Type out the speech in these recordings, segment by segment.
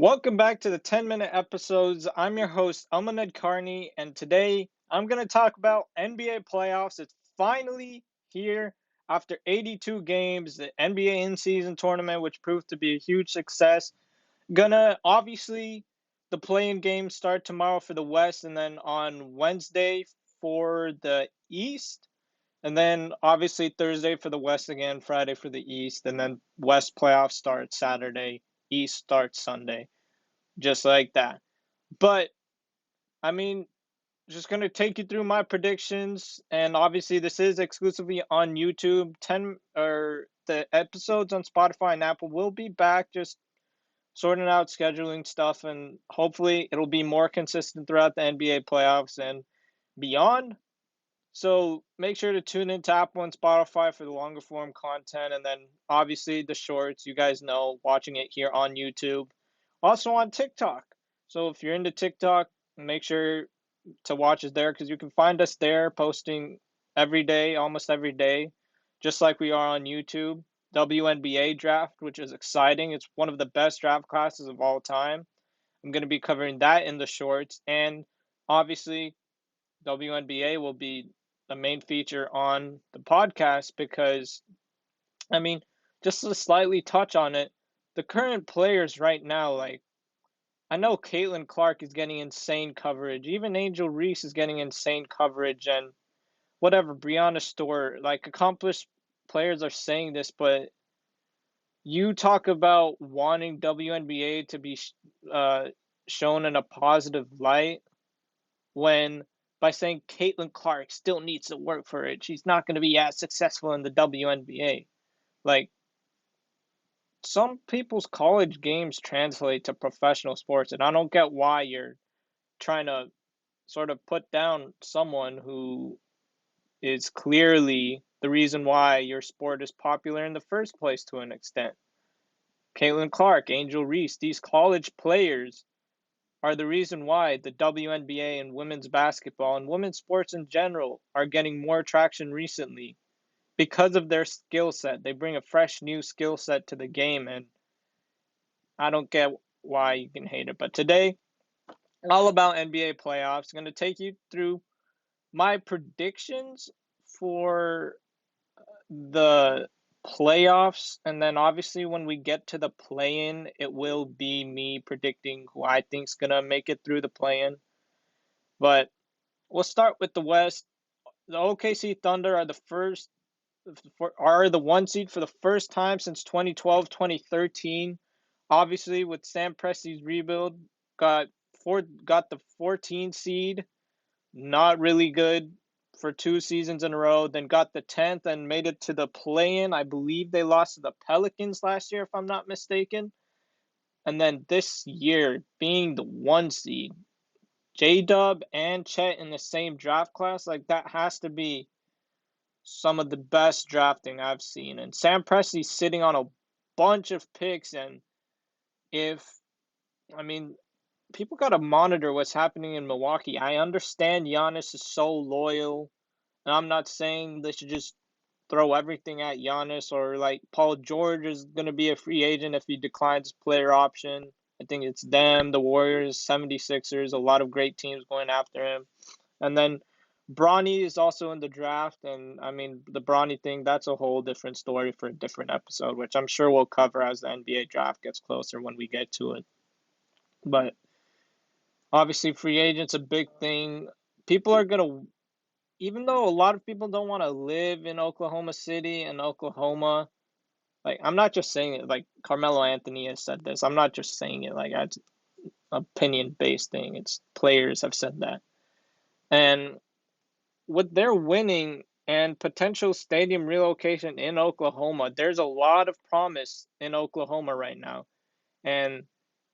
Welcome back to the 10-minute episodes. I'm your host, Aman Carney, and today I'm going to talk about NBA playoffs. It's finally here after 82 games, the NBA in-season tournament, which proved to be a huge success. Obviously, the play-in games start tomorrow for the West, and then on Wednesday for the East, and then obviously Thursday for the West again, Friday for the East, and then West playoffs start Saturday, East starts Sunday, just like that. But I mean, just gonna take you through my predictions, and obviously this is exclusively on YouTube. The episodes on Spotify and Apple will be back, just sorting out scheduling stuff, and hopefully it'll be more consistent throughout the NBA playoffs and beyond. So make sure to tune into Apple and Spotify for the longer form content, and then obviously the shorts. You guys know, watching it here on YouTube, also on TikTok. So if you're into TikTok, make sure to watch us there because you can find us there posting every day, almost every day, just like we are on YouTube. WNBA draft, which is exciting. It's one of the best draft classes of all time. I'm going to be covering that in the shorts, and obviously WNBA will be the main feature on the podcast because, I mean, just to slightly touch on it, the current players right now, like, I know Caitlin Clark is getting insane coverage. Even Angel Reese is getting insane coverage, and whatever, Brianna Stewart, like, accomplished players are saying this, but you talk about wanting WNBA to be uh, shown in a positive light when by saying Caitlin Clark still needs to work for it. She's not going to be as successful in the WNBA. Like, some people's college games translate to professional sports, and I don't get why you're trying to sort of put down someone who is clearly the reason why your sport is popular in the first place to an extent. Caitlin Clark, Angel Reese, these college players are the reason why the WNBA and women's basketball and women's sports in general are getting more traction recently because of their skill set. They bring a fresh new skill set to the game, and I don't get why you can hate it. But today, all about NBA playoffs. I'm going to take you through my predictions for the playoffs, and then obviously when we get to the play-in, it will be me predicting who I think's going to make it through the play-in. But we'll start with the West. The OKC Thunder are the one seed for the first time since 2012, 2013. Obviously, with Sam Presti's rebuild, got got the 14 seed, not really good for 2 seasons in a row. Then got the 10th and made it to the play-in. I believe they lost to the Pelicans last year, if I'm not mistaken. And then this year, being the one seed, J-Dub and Chet in the same draft class, like that has to be some of the best drafting I've seen. And Sam Presti's sitting on a bunch of picks. And if, I mean, people got to monitor what's happening in Milwaukee. I understand Giannis is so loyal. And I'm not saying they should just throw everything at Giannis, or like Paul George is going to be a free agent if he declines player option. I think it's them, the Warriors, 76ers, a lot of great teams going after him. And then Bronny is also in the draft. And I mean, the Bronny thing, that's a whole different story for a different episode, which I'm sure we'll cover as the NBA draft gets closer when we get to it. But obviously, free agents a big thing. People are going to, even though a lot of people don't want to live in Oklahoma City and Oklahoma, like, I'm not just saying it, like Carmelo Anthony has said this. I'm not just saying it like that's opinion based thing. It's players have said that. And with their winning and potential stadium relocation in Oklahoma, there's a lot of promise in Oklahoma right now. And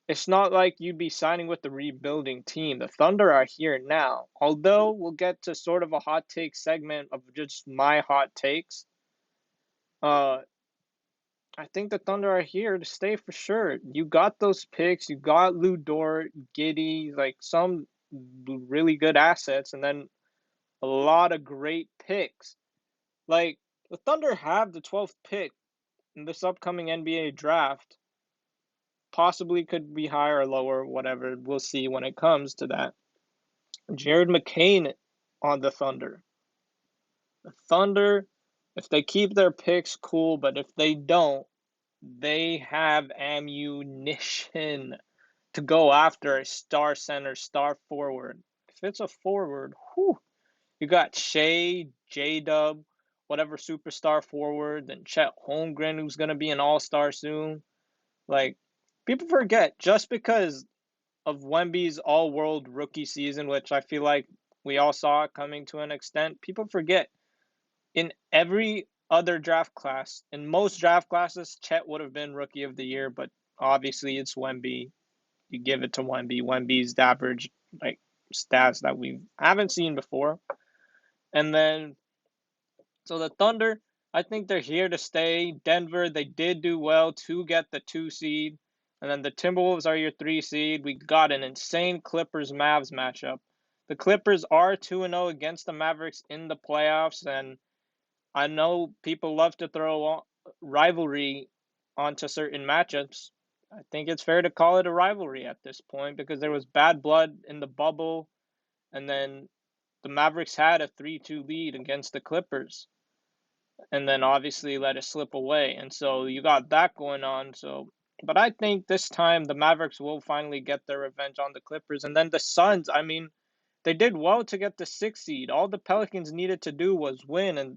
it's not like you'd be signing with the rebuilding team. The Thunder are here now. Although we'll get to sort of a hot take segment of just my hot takes. Uh, I think the Thunder are here to stay for sure. You got those picks. You got Lou Dort, Giddy, like some really good assets, and then a lot of great picks. Like, the Thunder have the 12th pick in this upcoming NBA draft. possibly could be higher or lower, whatever. We'll see when it comes to that. Jared McCain on the Thunder. The Thunder, if they keep their picks, cool, but if they don't, they have ammunition to go after a star center, star forward. If it's a forward, whew, you got Shea, J Dub, whatever superstar forward, then Chet Holmgren, who's going to be an all star soon. Like, people forget just because of Wemby's all world rookie season, which I feel like we all saw coming to an extent, people forget in every other draft class, in most draft classes, Chet would have been rookie of the year, but obviously it's Wemby. You give it to Wemby. Wemby's the average like stats that we haven't seen before. And then so the Thunder, I think they're here to stay. Denver, they did do well to get the 2 seed. And then the Timberwolves are your 3 seed. We got an insane Clippers Mavs matchup. The Clippers are 2-0 against the Mavericks in the playoffs, and I know people love to throw rivalry onto certain matchups. I think it's fair to call it a rivalry at this point because there was bad blood in the bubble, and then the Mavericks had a 3-2 lead against the Clippers, and then obviously let it slip away. And so you got that going on. So, but I think this time the Mavericks will finally get their revenge on the Clippers. And then the Suns, I mean, they did well to get the 6 seed. All the Pelicans needed to do was win, and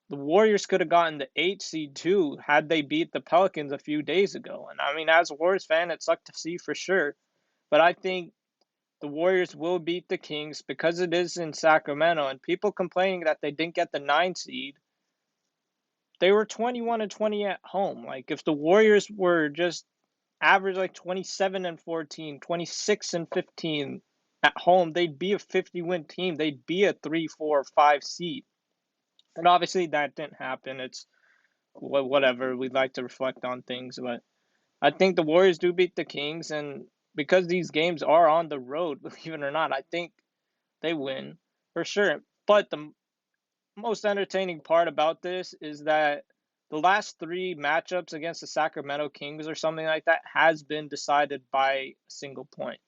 the Warriors could have gotten the 8 seed too had they beat the Pelicans a few days ago. And I mean, as a Warriors fan, it sucked to see for sure. But I think the Warriors will beat the Kings because it is in Sacramento. And people complaining that they didn't get the 9 seed, they were 21-20 at home. Like, if the Warriors were just average like 27-14, 26-15 at home, they'd be a 50-win team. They'd be a 3, 4, 5 seed. And obviously that didn't happen. It's whatever. We'd like to reflect on things, but I think the Warriors do beat the Kings, and because these games are on the road, believe it or not, I think they win for sure. But the most entertaining part about this is that the last 3 matchups against the Sacramento Kings or something like that has been decided by a single point.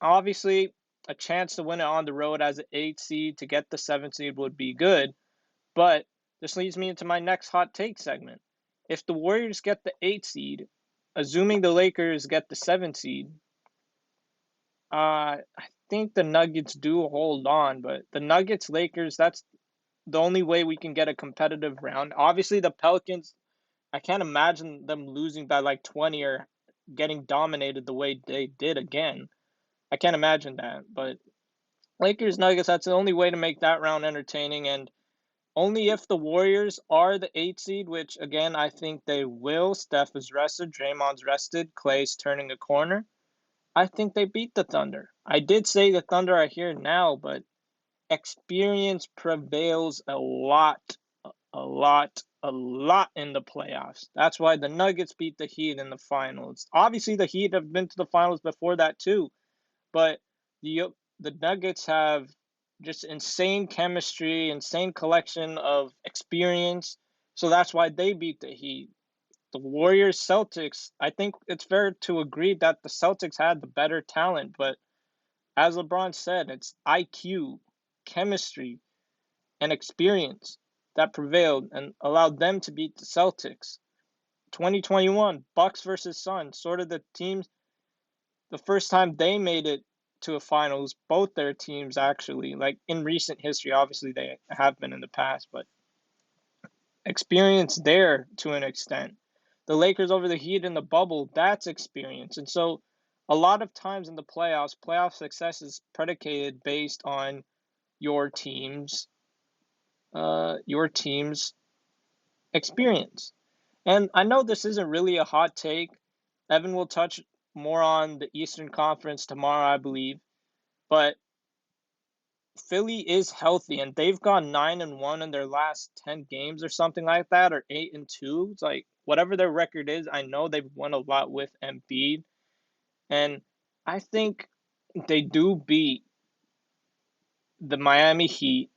Obviously, a chance to win it on the road as an 8 seed to get the 7 seed would be good, but this leads me into my next hot take segment. If the Warriors get the 8 seed, assuming the Lakers get the 7 seed, I think the Nuggets do hold on, but the Nuggets Lakers, that's the only way we can get a competitive round. Obviously, the Pelicans, I can't imagine them losing by like 20 or getting dominated the way they did again. I can't imagine that. But Lakers Nuggets, that's the only way to make that round entertaining. And only if the Warriors are the 8 seed, which again, I think they will. Steph is rested, Draymond's rested, Clay's turning a corner. I think they beat the Thunder. I did say the Thunder are here now, but experience prevails a lot in the playoffs. That's why the Nuggets beat the Heat in the finals. Obviously, the Heat have been to the finals before that too, but the the Nuggets have just insane chemistry, insane collection of experience. So that's why they beat the Heat. The Warriors, Celtics, I think it's fair to agree that the Celtics had the better talent, but as LeBron said, it's IQ, chemistry, and experience that prevailed and allowed them to beat the Celtics. 2021, Bucks versus Suns, sort of the teams, the first time they made it to a finals, both their teams actually, like in recent history, obviously they have been in the past, but experience there to an extent. The Lakers over the Heat in the bubble, that's experience. And so a lot of times in the playoffs, playoff success is predicated based on your team's your team's experience. And I know this isn't really a hot take. Evan will touch more on the Eastern Conference tomorrow, I believe. But Philly is healthy, and they've gone 9-1 in their last 10 games or something like that, or 8-2. It's like whatever their record is, I know they've won a lot with Embiid, and I think they do beat the Miami Heat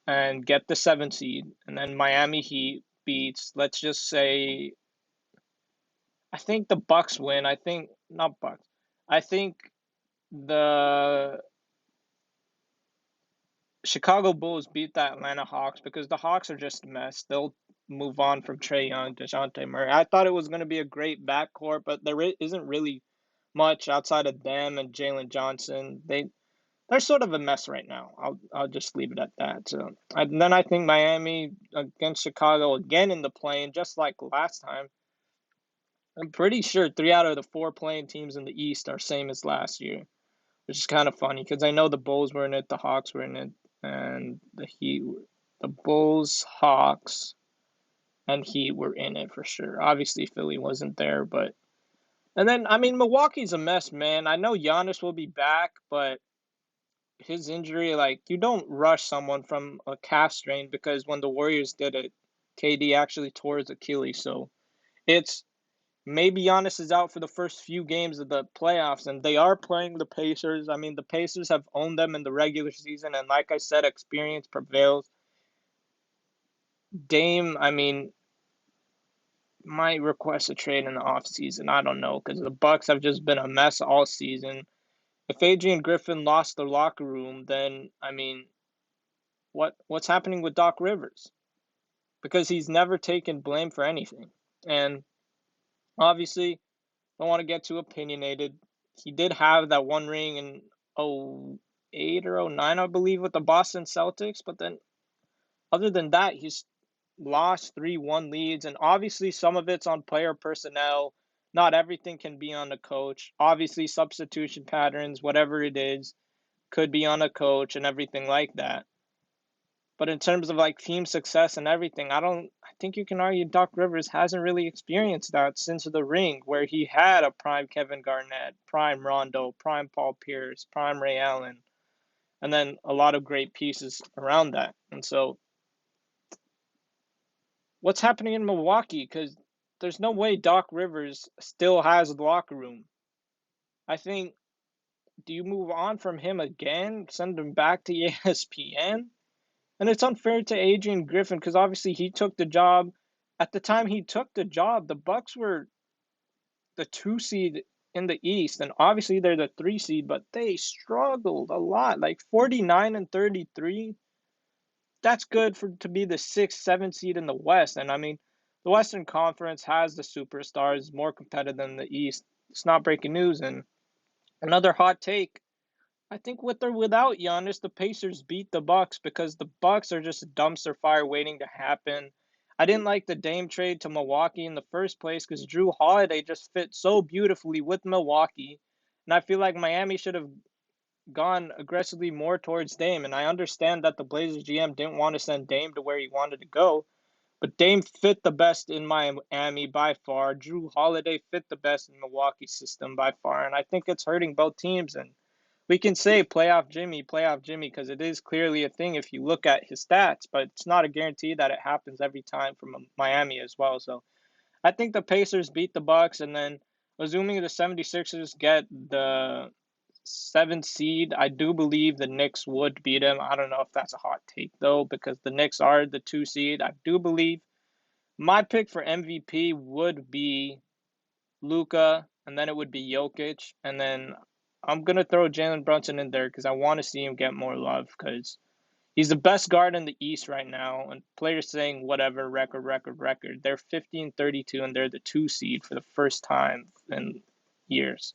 and get the 7 seed, and then Miami Heat beats, let's just say, I think the Bucks win. I think not Bucks. I think the Chicago Bulls beat the Atlanta Hawks because the Hawks are just a mess. They'll move on from Trae Young, DeJounte Murray. I thought it was going to be a great backcourt, but there isn't really much outside of them and Jalen Johnson. They're sort of a mess right now. I'll just leave it at that. So and then I think Miami against Chicago again in the play-in, just like last time. I'm pretty sure 3 out of the 4 playing teams in the East are same as last year, which is kind of funny because I know the Bulls were in it, the Hawks were in it, and the Bulls, Hawks, and Heat were in it for sure. Obviously, Philly wasn't there, but and then I mean Milwaukee's a mess, man. I know Giannis will be back, but his injury, like you don't rush someone from a calf strain because when the Warriors did it, KD actually tore his Achilles. So it's maybe Giannis is out for the first few games of the playoffs, and they are playing the Pacers. I mean, the Pacers have owned them in the regular season, and like I said, experience prevails. Dame, I mean, might request a trade in the offseason. I don't know because the Bucks have just been a mess all season. If Adrian Griffin lost the locker room, then I mean, what's happening with Doc Rivers? Because he's never taken blame for anything. And obviously, don't want to get too opinionated. He did have that one ring in '08 or '09, I believe, with the Boston Celtics. But then, other than that, he's lost 3-1 leads. And obviously, some of it's on player personnel. Not everything can be on the coach. Obviously, substitution patterns, whatever it is, could be on a coach and everything like that. But in terms of like team success and everything, I think you can argue Doc Rivers hasn't really experienced that since the ring, where he had a prime Kevin Garnett, prime Rondo, prime Paul Pierce, prime Ray Allen, and then a lot of great pieces around that. And so what's happening in Milwaukee? Because there's no way Doc Rivers still has the locker room. I think, do you move on from him again? Send him back to ESPN? And it's unfair to Adrian Griffin because obviously he took the job. At the time he took the job, the Bucks were the 2 seed in the East, and obviously they're the 3 seed, but they struggled a lot. Like 49 and 33, that's good for to be the 6th, 7th seed in the West. And I mean, the Western Conference has the superstars, more competitive than the East. It's not breaking news. And another hot take, I think with or without Giannis, the Pacers beat the Bucks because the Bucks are just a dumpster fire waiting to happen. I didn't like the Dame trade to Milwaukee in the first place because Drew Holiday just fit so beautifully with Milwaukee, and I feel like Miami should have gone aggressively more towards Dame. And I understand that the Blazers GM didn't want to send Dame to where he wanted to go, but Dame fit the best in Miami by far. Drew Holiday fit the best in Milwaukee's system by far, and I think it's hurting both teams. And we can say playoff Jimmy, because it is clearly a thing if you look at his stats, but it's not a guarantee that it happens every time from Miami as well. So I think the Pacers beat the Bucks, and then assuming the 76ers get the 7th seed, I do believe the Knicks would beat them. I don't know if that's a hot take, though, because the Knicks are the 2 seed. I do believe my pick for MVP would be Luka, and then it would be Jokic, and then I'm gonna throw Jalen Brunson in there because I want to see him get more love because he's the best guard in the East right now. And players saying whatever record. They're 15-32 and they're the 2 seed for the first time in years.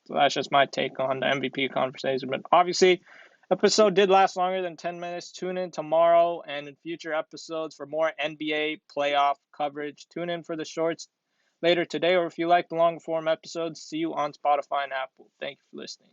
So that's just my take on the MVP conversation. But obviously, episode did last longer than 10 minutes. Tune in tomorrow and in future episodes for more NBA playoff coverage. Tune in for the shorts later today, or if you like the long form episodes, see you on Spotify and Apple. Thank you for listening.